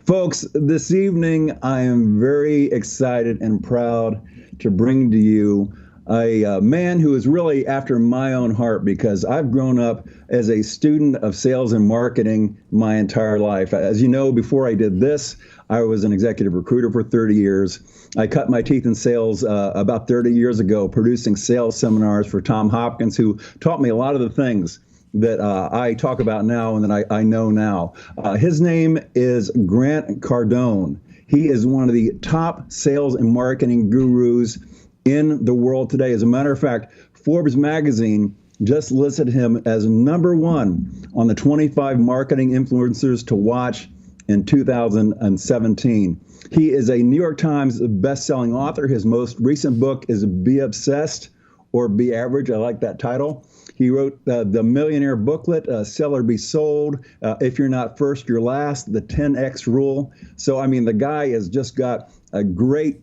Folks, this evening I am very excited and proud to bring to you a man who is really after my own heart because I've grown up as a student of sales and marketing my entire life. As you know, before I did this, I was an executive recruiter for 30 years. I cut my teeth in sales about 30 years ago, producing sales seminars for Tom Hopkins, who taught me a lot of the things that I talk about now and that I know now. His name is Grant Cardone. He is one of the top sales and marketing gurus in the world today. As a matter of fact, Forbes magazine just listed him as #1 on the 25 marketing influencers to watch in 2017. He is a New York Times best-selling author. His most recent book is Be Obsessed or Be Average. I like that title. He wrote the Millionaire Booklet, Sell or Be Sold, If You're Not First, You're Last, the 10X Rule. So, I mean, the guy has just got a great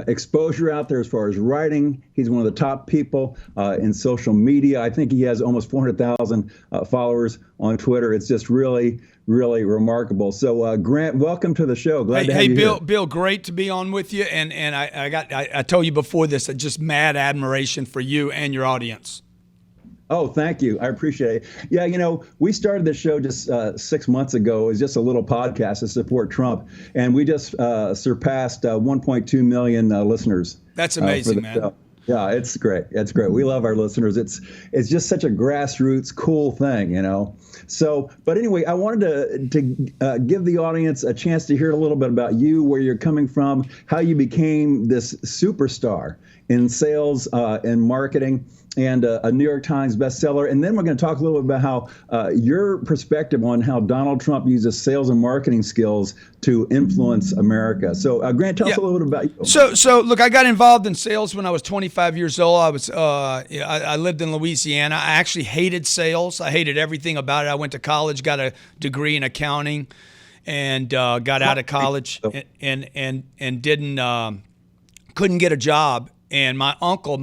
exposure out there as far as writing. He's one of the top people in social media. I think he has almost 400,000 followers on Twitter. It's just really, really remarkable. So, Grant, welcome to the show. Glad to have you here. Bill, great to be on with you. And I told you before this, just mad admiration for you and your audience. Oh, thank you. I appreciate it. Yeah, you know, we started this show just 6 months ago. It was just a little podcast to support Trump, and we just surpassed 1.2 million listeners. That's amazing, man. Show. Yeah, it's great. It's great. We love our listeners. It's just such a grassroots, cool thing, you know. So, but anyway, I wanted to give the audience a chance to hear a little bit about you, where you're coming from, how you became this superstar in sales and marketing, and a New York Times bestseller. And then we're going to talk a little bit about how your perspective on how Donald Trump uses sales and marketing skills to influence America. So, Grant, tell us a little bit about you. So look, I got involved in sales when I was 25 years old. I lived in Louisiana. I actually hated sales. I hated everything about it. I went to college, got a degree in accounting, and got out of college and couldn't get a job. And my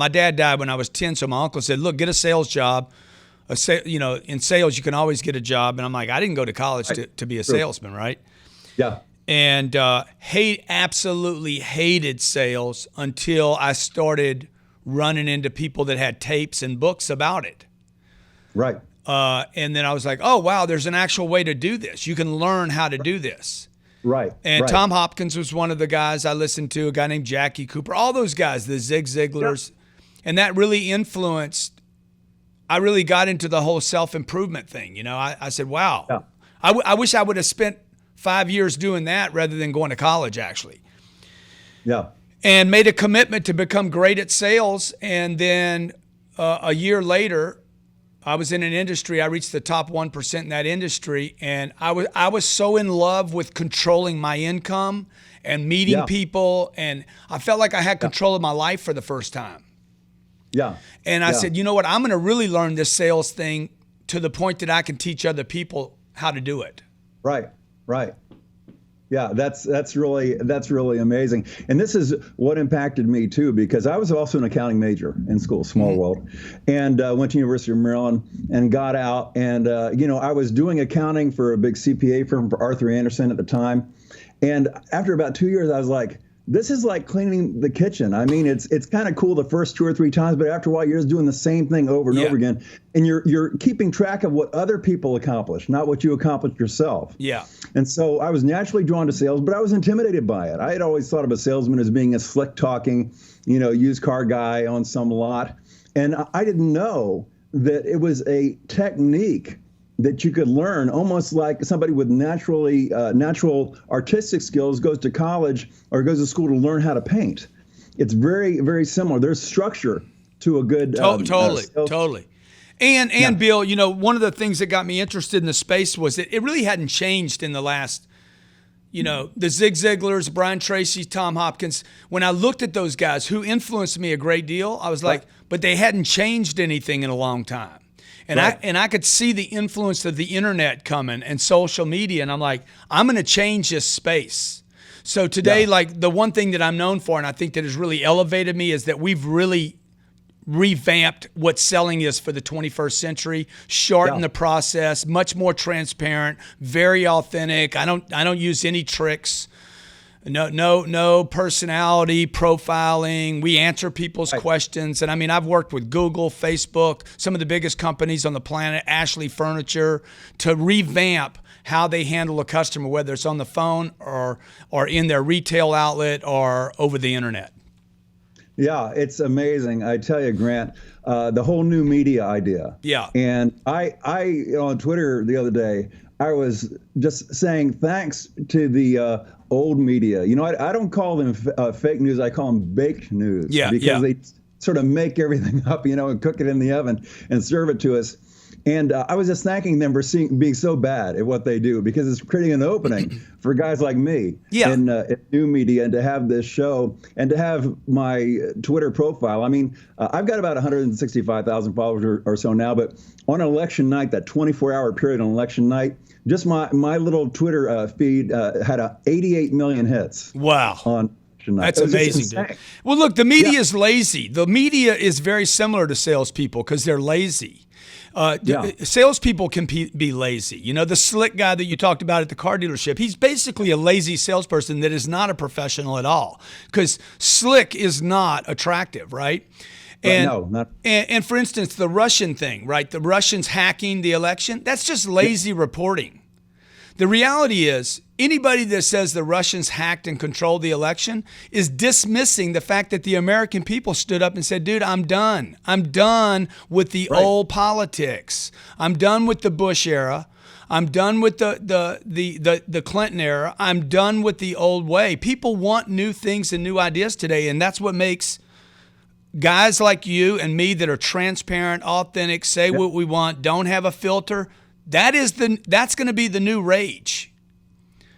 dad died when I was 10, so my uncle said, look, get a sales job. In sales, you can always get a job. And I'm like, I didn't go to college to be a salesman, right? Yeah. And absolutely hated sales until I started running into people that had tapes and books about it. Right. And then I was like, oh, wow, there's an actual way to do this. You can learn how to do this. Right. And Tom Hopkins was one of the guys I listened to, a guy named Jackie Cooper, all those guys, the Zig Ziglars. Yep. And that really influenced, I really got into the whole self-improvement thing. You know, I said, wow, yeah. I wish I would have spent 5 years doing that rather than going to college, actually. Yeah. And made a commitment to become great at sales. And then a year later, I was in an industry, I reached the top 1% in that industry, and I was so in love with controlling my income and meeting people, and I felt like I had control of my life for the first time. Yeah. And I said, you know what, I'm going to really learn this sales thing to the point that I can teach other people how to do it. Right. Yeah, that's really amazing. And this is what impacted me too, because I was also an accounting major in school, small world, and went to University of Maryland and got out. And I was doing accounting for a big CPA firm for Arthur Andersen at the time. And after about 2 years, I was like, this is like cleaning the kitchen. I mean, it's kind of cool the first 2 or 3 times, but after a while, you're just doing the same thing over and over again, and you're keeping track of what other people accomplish, not what you accomplished yourself. Yeah. And so I was naturally drawn to sales, but I was intimidated by it. I had always thought of a salesman as being a slick talking, used car guy on some lot, and I didn't know that it was a technique that you could learn, almost like somebody with natural artistic skills goes to college or goes to school to learn how to paint. It's very, very similar. There's structure to a good totally. And Bill, one of the things that got me interested in the space was that it really hadn't changed in the last, the Zig Ziglars, Brian Tracy, Tom Hopkins. When I looked at those guys who influenced me a great deal, I was like, but they hadn't changed anything in a long time. And I could see the influence of the internet coming and social media, and I'm like, I'm going to change this space. So today, like the one thing that I'm known for, and I think that has really elevated me, is that we've really revamped what selling is for the 21st century, shortened the process, much more transparent, very authentic. I don't use any tricks. No personality profiling. We answer people's questions. And I mean, I've worked with Google, Facebook, some of the biggest companies on the planet, Ashley Furniture, to revamp how they handle a customer, whether it's on the phone or in their retail outlet or over the internet. Yeah, it's amazing. I tell you, Grant, the whole new media idea. Yeah. And I on Twitter the other day, I was just saying thanks to the old media. You know, I don't call them fake news. I call them baked news. Yeah, because they sort of make everything up, you know, and cook it in the oven and serve it to us. And I was just thanking them for being so bad at what they do, because it's creating an opening for guys like me in new media, and to have this show and to have my Twitter profile. I mean, I've got about 165,000 followers or so now, but on election night, that 24-hour period on election night, just my little Twitter feed had 88 million hits. Wow. On That's amazing, dude. Well, look, the media is lazy. The media is very similar to salespeople because they're lazy. Salespeople can be lazy. You know, the slick guy that you talked about at the car dealership, he's basically a lazy salesperson that is not a professional at all, because slick is not attractive, right? And, no, not. And for instance, the Russian thing, right? The Russians hacking the election, that's just lazy reporting. The reality is, anybody that says the Russians hacked and controlled the election is dismissing the fact that the American people stood up and said, dude, I'm done. I'm done with the old politics. I'm done with the Bush era. I'm done with the Clinton era. I'm done with the old way. People want new things and new ideas today, and that's what makes guys like you and me that are transparent, authentic, say what we want, don't have a filter. That's going to be the new rage.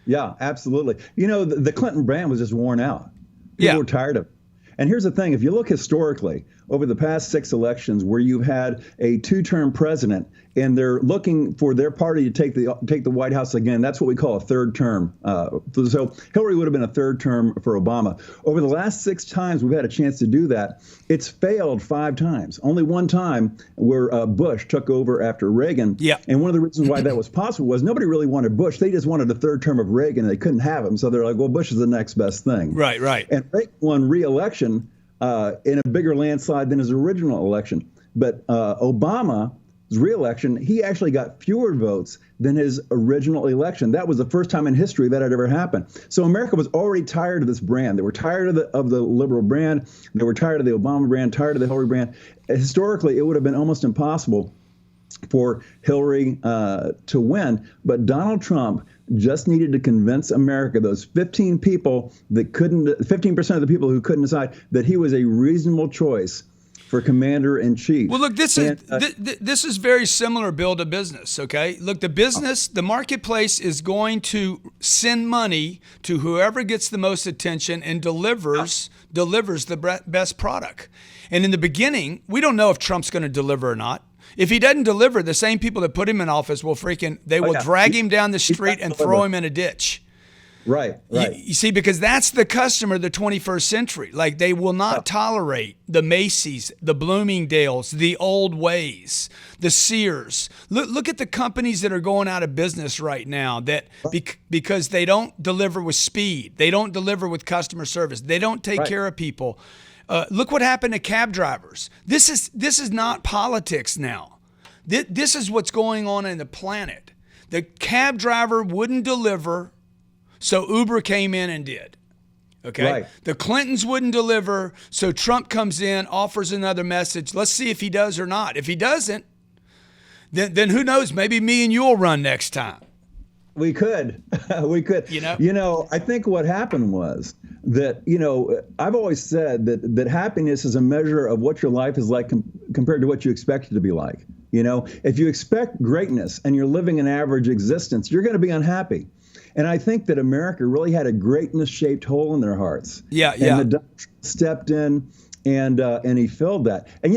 Yeah, absolutely. You know, the Clinton brand was just worn out. People were tired of it. And here's the thing. If you look historically, over the past 6 elections where you've had a 2-term president and they're looking for their party to take the White House again, that's what we call a third term. So Hillary would have been a third term for Obama. Over the last 6 times we've had a chance to do that, it's failed 5 times. Only one time where Bush took over after Reagan. Yeah. And one of the reasons why that was possible was nobody really wanted Bush. They just wanted a third term of Reagan, and they couldn't have him. So they're like, well, Bush is the next best thing. Right, right. And Reagan won re-election in a bigger landslide than his original election. But Obama's re-election, he actually got fewer votes than his original election. That was the first time in history that had ever happened. So America was already tired of this brand. They were tired of the liberal brand. They were tired of the Obama brand, tired of the Hillary brand. Historically, it would have been almost impossible for Hillary to win. But Donald Trump just needed to convince America, those 15% of the people who couldn't decide, that he was a reasonable choice for commander-in-chief. Well, look, this is very similar, Bill, to business, okay? Look, the marketplace is going to send money to whoever gets the most attention and delivers the best product. And in the beginning, we don't know if Trump's going to deliver or not. If he doesn't deliver, the same people that put him in office will drag him down the street and throw him in a ditch. Right, right. You see, because that's the customer of the 21st century. Like, they will not tolerate the Macy's, the Bloomingdale's, the old ways, the Sears. Look at the companies that are going out of business right now because they don't deliver with speed. They don't deliver with customer service. They don't take care of people. Look what happened to cab drivers. This is not politics now. This is what's going on in the planet. The cab driver wouldn't deliver, so Uber came in and did. Okay? Right. The Clintons wouldn't deliver, so Trump comes in, offers another message. Let's see if he does or not. If he doesn't, then who knows? Maybe me and you will run next time. We could. You know, I think what happened was that, I've always said that happiness is a measure of what your life is like compared to what you expect it to be like. If you expect greatness and you're living an average existence, you're going to be unhappy. And I think that America really had a greatness-shaped hole in their hearts. And the Donald Trump stepped in and he filled that. And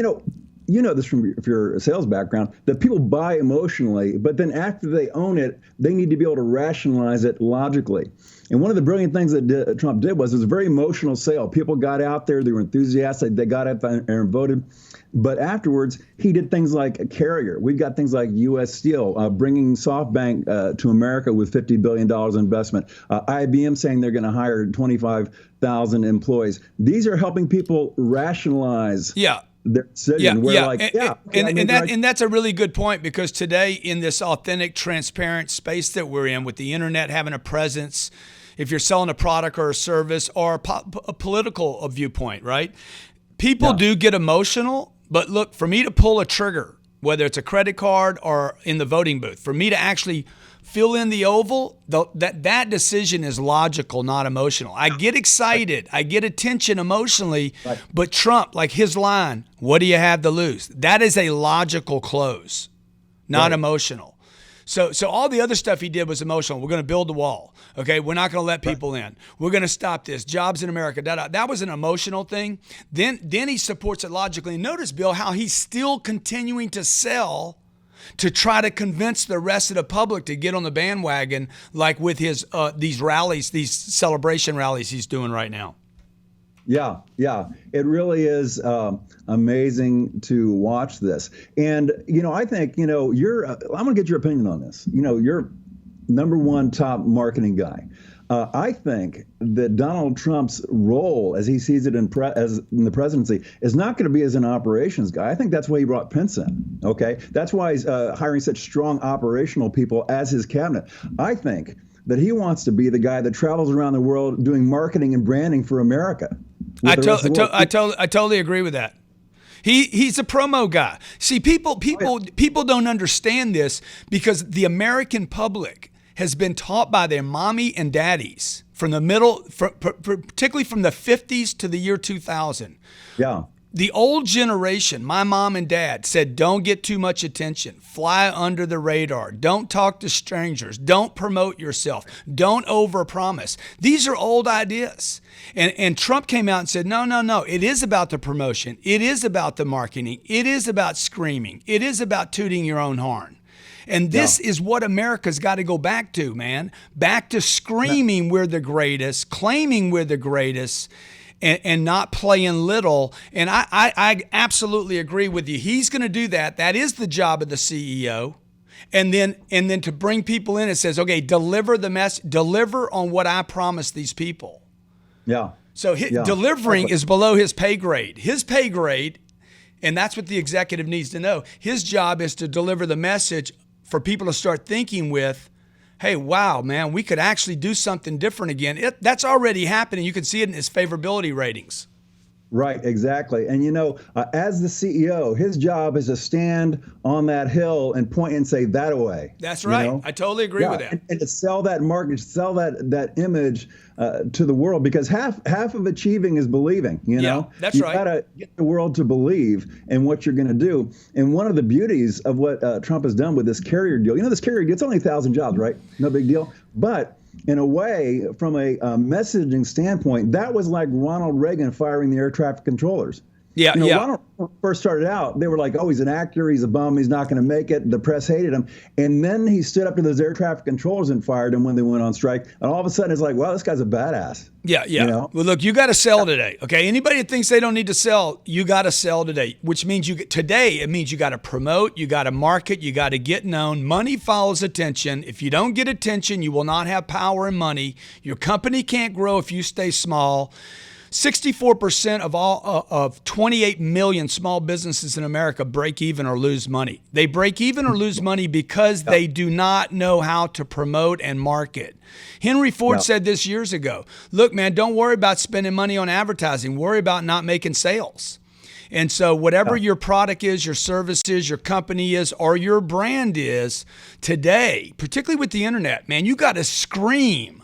you know this from your sales background, that people buy emotionally, but then after they own it, they need to be able to rationalize it logically. And one of the brilliant things that Trump did was it was a very emotional sale. People got out there, they were enthusiastic, they got out there and voted. But afterwards, he did things like a Carrier. We've got things like U.S. Steel, bringing SoftBank to America with $50 billion investment. IBM saying they're going to hire 25,000 employees. These are helping people rationalize their decision. And that's a really good point, because today in this authentic, transparent space that we're in, with the internet having a presence, if you're selling a product or a service or a political viewpoint, right? People do get emotional, but look, for me to pull a trigger, whether it's a credit card or in the voting booth, for me to actually fill in the oval, that decision is logical, not emotional. I get excited. I get attention emotionally, but Trump, like his line, what do you have to lose? That is a logical close, not emotional. So all the other stuff he did was emotional. We're going to build the wall. Okay, we're not going to let people in. We're going to stop this. Jobs in America. That was an emotional thing. Then he supports it logically. And notice, Bill, how he's still continuing to sell to try to convince the rest of the public to get on the bandwagon, like with his these rallies, these celebration rallies he's doing right now. Yeah. It really is amazing to watch this. And, I think, I'm going to get your opinion on this. You're number one top marketing guy. I think that Donald Trump's role, as he sees it in the presidency, is not going to be as an operations guy. I think that's why he brought Pence in. Okay, that's why he's hiring such strong operational people as his cabinet. I think that he wants to be the guy that travels around the world doing marketing and branding for America. I totally agree with that. He's a promo guy. See, people don't understand this, because the American public has been taught by their mommy and daddies from the middle, particularly from the 50s to the year 2000. Yeah. The old generation, my mom and dad, said, don't get too much attention. Fly under the radar. Don't talk to strangers. Don't promote yourself. Don't overpromise. These are old ideas. And Trump came out and said, no. It is about the promotion. It is about the marketing. It is about screaming. It is about tooting your own horn. And this is what America's got to go back to, man. Back to screaming we're the greatest, claiming we're the greatest, and not playing little. And I absolutely agree with you. He's going to do that. That is the job of the CEO. And then to bring people in, it says, okay, deliver the message, deliver on what I promised these people. Yeah. So delivering is below his pay grade. His pay grade, and that's what the executive needs to know, his job is to deliver the message for people to start thinking with, hey, wow, man, we could actually do something different again. That's already happening. You can see it in his favorability ratings. Right, exactly. And, as the CEO, his job is to stand on that hill and point and say that away. That's right. I totally agree with that. And to sell that market, sell that image to the world, because half of achieving is believing, Yeah, that's right. You got to get the world to believe in what you're going to do. And one of the beauties of what Trump has done with this Carrier deal, this Carrier deal, it's only 1,000 jobs, right? No big deal. But in a way, from a messaging standpoint, that was like Ronald Reagan firing the air traffic controllers. Yeah. Ronald first started out, they were like, oh, he's an actor, he's a bum, he's not going to make it. The press hated him. And then he stood up to those air traffic controllers and fired them when they went on strike. And all of a sudden, it's like, wow, this guy's a badass. Yeah. Well, look, you got to sell today. Okay. Anybody that thinks they don't need to sell, you got to sell today, which means it means you got to promote, you got to market, you got to get known. Money follows attention. If you don't get attention, you will not have power and money. Your company can't grow if you stay small. 64% of 28 million small businesses in America break even or lose money. They break even or lose money because they do not know how to promote and market. Henry Ford said this years ago. Look, man, don't worry about spending money on advertising. Worry about not making sales. And so whatever your product is, your service is, your company is, or your brand is today, particularly with the internet, man, you got to scream.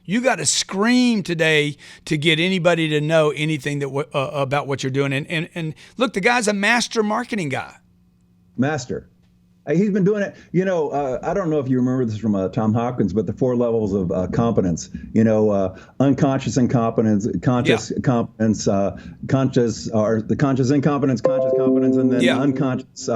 You got to scream today to get anybody to know anything that about what you're doing. And look, the guy's a master marketing guy. Master. He's been doing it. I don't know if you remember this from Tom Hopkins, but the 4 levels of competence. Unconscious incompetence, conscious competence, conscious or the conscious incompetence, conscious competence, and then unconscious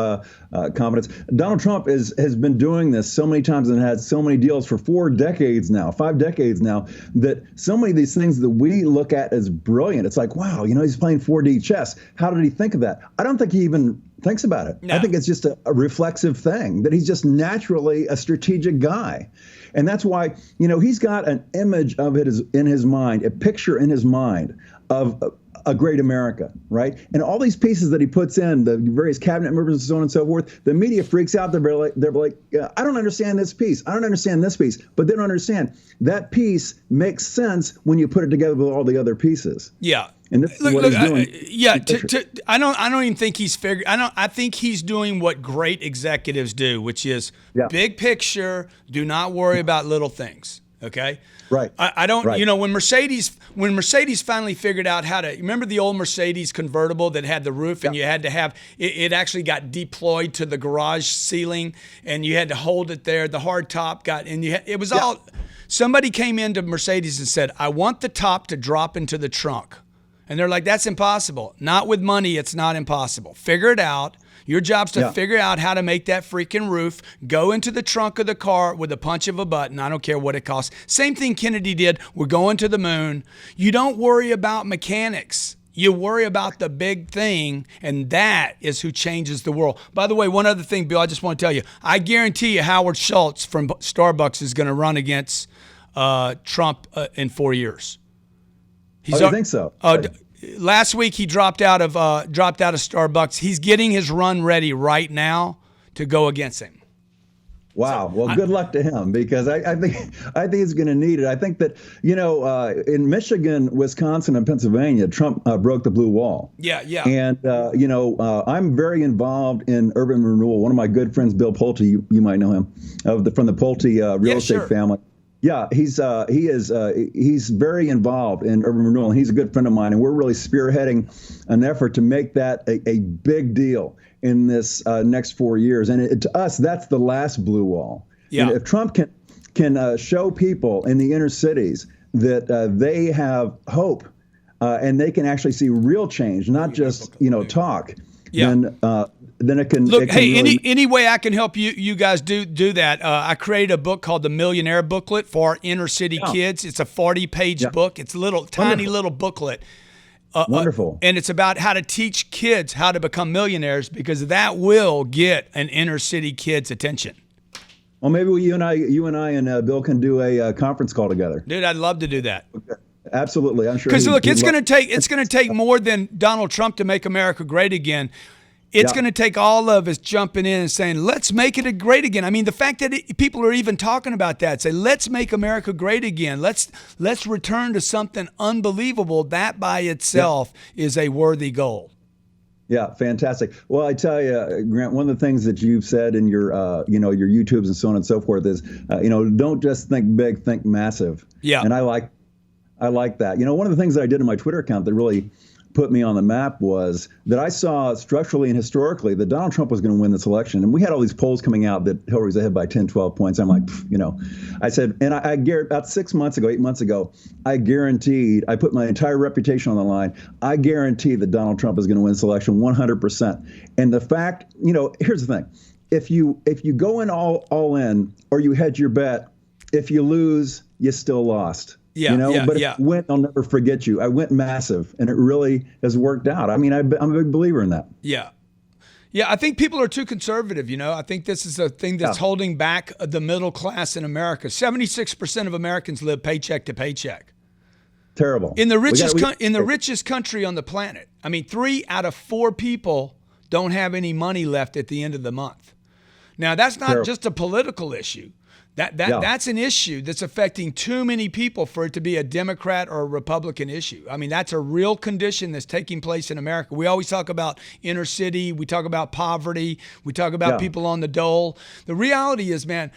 competence. Donald Trump has been doing this so many times and had so many deals for 4 decades now, 5 decades now, that so many of these things that we look at as brilliant. It's like, wow, he's playing 4D chess. How did he think of that? I don't think he even thinks about it. No. I think it's just a reflexive thing, that he's just naturally a strategic guy. And that's why, he's got an image of it in his mind, a picture in his mind of a great America, right? And all these pieces that he puts in, the various cabinet members and so on and so forth, the media freaks out. They're like, I don't understand this piece. I don't understand this piece. But they don't understand that piece makes sense when you put it together with all the other pieces. Yeah. And this is what he's doing. I don't even think he's figured. I think he's doing what great executives do, which is big picture. Do not worry about little things. Okay. Right. I don't. Right. When Mercedes finally figured out how to, remember the old Mercedes convertible that had the roof and you had to have it actually got deployed to the garage ceiling and you had to hold it there. The hard top it was all. Somebody came into Mercedes and said, "I want the top to drop into the trunk." And they're like, that's impossible. Not with money, it's not impossible. Figure it out. Your job's to figure out how to make that freaking roof go into the trunk of the car with a punch of a button. I don't care what it costs. Same thing Kennedy did. We're going to the moon. You don't worry about mechanics. You worry about the big thing, and that is who changes the world. By the way, one other thing, Bill, I just want to tell you. I guarantee you Howard Schultz from Starbucks is going to run against Trump in 4 years. I think so. Last week he dropped out of Starbucks. He's getting his run ready right now to go against him. Wow. Well, good luck to him, because I think he's going to need it. I think that in Michigan, Wisconsin, and Pennsylvania, Trump broke the blue wall. Yeah. And I'm very involved in urban renewal. One of my good friends, Bill Pulte, you might know him, from the Pulte real estate family. Yeah, he's very involved in urban renewal, and he's a good friend of mine, and we're really spearheading an effort to make that a big deal in this next 4 years. And to us, that's the last blue wall. Yeah. If Trump can show people in the inner cities that they have hope and they can actually see real change, not just talk. Yeah. Then it can look. It can really... any way I can help you guys do that. I created a book called the Millionaire Booklet for inner city kids. It's a 40-page book. It's a tiny little booklet. Wonderful. And it's about how to teach kids how to become millionaires, because that will get an inner city kid's attention. Well, maybe you and I and Bill can do a conference call together. Dude, I'd love to do that. Okay. Absolutely, I'm sure. Because look, it's going to take more than Donald Trump to make America great again. It's going to take all of us jumping in and saying, let's make it great again. I mean, the fact that people are even talking about that, say, let's make America great again. Let's return to something unbelievable. That by itself is a worthy goal. Yeah, fantastic. Well, I tell you, Grant, one of the things that you've said in your your YouTubes and so on and so forth is, don't just think big, think massive. Yeah. And I like that. One of the things that I did in my Twitter account that really put me on the map was that I saw structurally and historically that Donald Trump was going to win this election. And we had all these polls coming out that Hillary's ahead by 10, 12 points. I'm like, I said, and I about 8 months ago, I guaranteed, I put my entire reputation on the line. I guarantee that Donald Trump is going to win this election 100%. And the fact, here's the thing. If you go in all in, or you hedge your bet, if you lose, you still lost. Yeah, but if you win, I'll never forget you. I went massive, and it really has worked out. I mean, I'm a big believer in that. Yeah. Yeah, I think people are too conservative, I think this is a thing that's holding back the middle class in America. 76% of Americans live paycheck to paycheck. Terrible. In the richest country on the planet. I mean, 3 out of 4 people don't have any money left at the end of the month. Now, that's not just a political issue. That's an issue that's affecting too many people for it to be a Democrat or a Republican issue. I mean, that's a real condition that's taking place in America. We always talk about inner city. We talk about poverty. We talk about people on the dole. The reality is, man,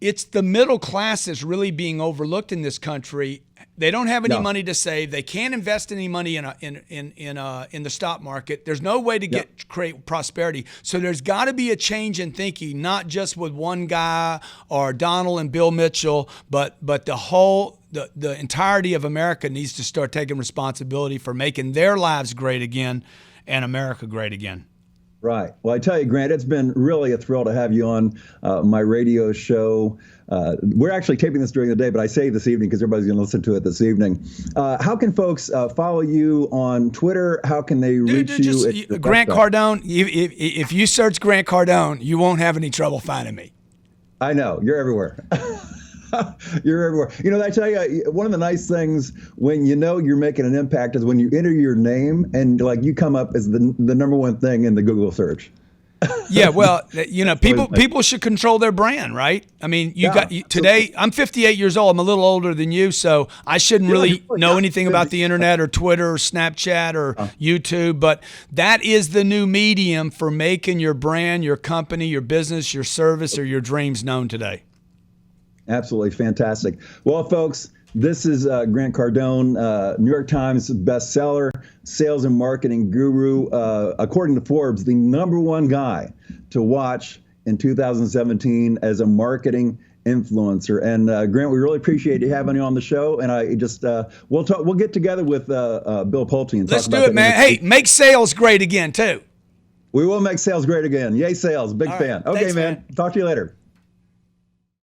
it's the middle class that's really being overlooked in this country. They don't have any money to save. They can't invest any money in the stock market. There's no way to create prosperity. So there's got to be a change in thinking, not just with one guy or Donald and Bill Mitchell, but the entirety of America needs to start taking responsibility for making their lives great again and America great again. Right. Well, I tell you, Grant, it's been really a thrill to have you on my radio show. We're actually taping this during the day, but I say this evening because everybody's going to listen to it this evening. How can folks follow you on Twitter? How can they reach you? Grant Cardone. If you search Grant Cardone, you won't have any trouble finding me. I know. You're everywhere. You're everywhere. You know, I tell you, one of the nice things when you know you're making an impact is when you enter your name and like you come up as the number one thing in the Google search. Yeah, well, you know, people should control their brand, right? I mean, today. I'm 58 years old. I'm a little older than you, so I shouldn't really know anything about the internet or Twitter or Snapchat or YouTube. But that is the new medium for making your brand, your company, your business, your service, or your dreams known today. Absolutely fantastic. Well, folks, this is Grant Cardone, New York Times bestseller, sales and marketing guru, according to Forbes, the #1 guy to watch in 2017 as a marketing influencer. And Grant, we really appreciate you having you on the show. And I just we'll get together with Bill Pulte and talk Let's about do it, man. Hey, make sales great again too. We will make sales great again. Yay, sales! Big fan. Okay, Thanks, man. Talk to you later.